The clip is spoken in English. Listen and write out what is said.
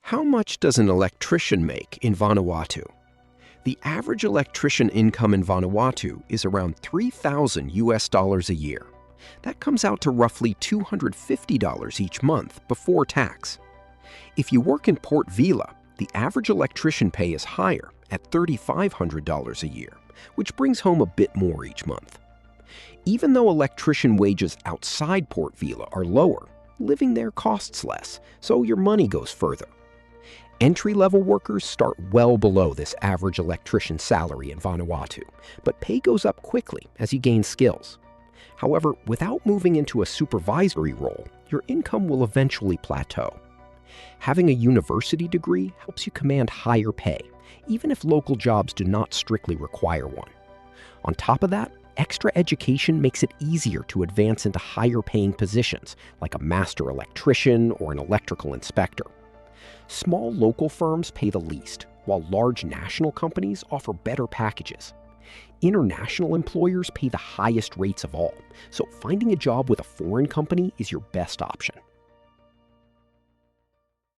How much does an electrician make in Vanuatu? The average electrician income in Vanuatu is around 3,000 US dollars a year. That comes out to roughly $250 each month before tax. If you work in Port Vila, the average electrician pay is higher at $3,500 a year, which brings home a bit more each month. Even though electrician wages outside Port Vila are lower, living there costs less, so your money goes further. Entry-level workers start well below this average electrician salary in Vanuatu, but pay goes up quickly as you gain skills. However, without moving into a supervisory role, your income will eventually plateau. Having a university degree helps you command higher pay, even if local jobs do not strictly require one. On top of that, extra education makes it easier to advance into higher-paying positions, like a master electrician or an electrical inspector. Small local firms pay the least, while large national companies offer better packages. International employers pay the highest rates of all, so finding a job with a foreign company is your best option.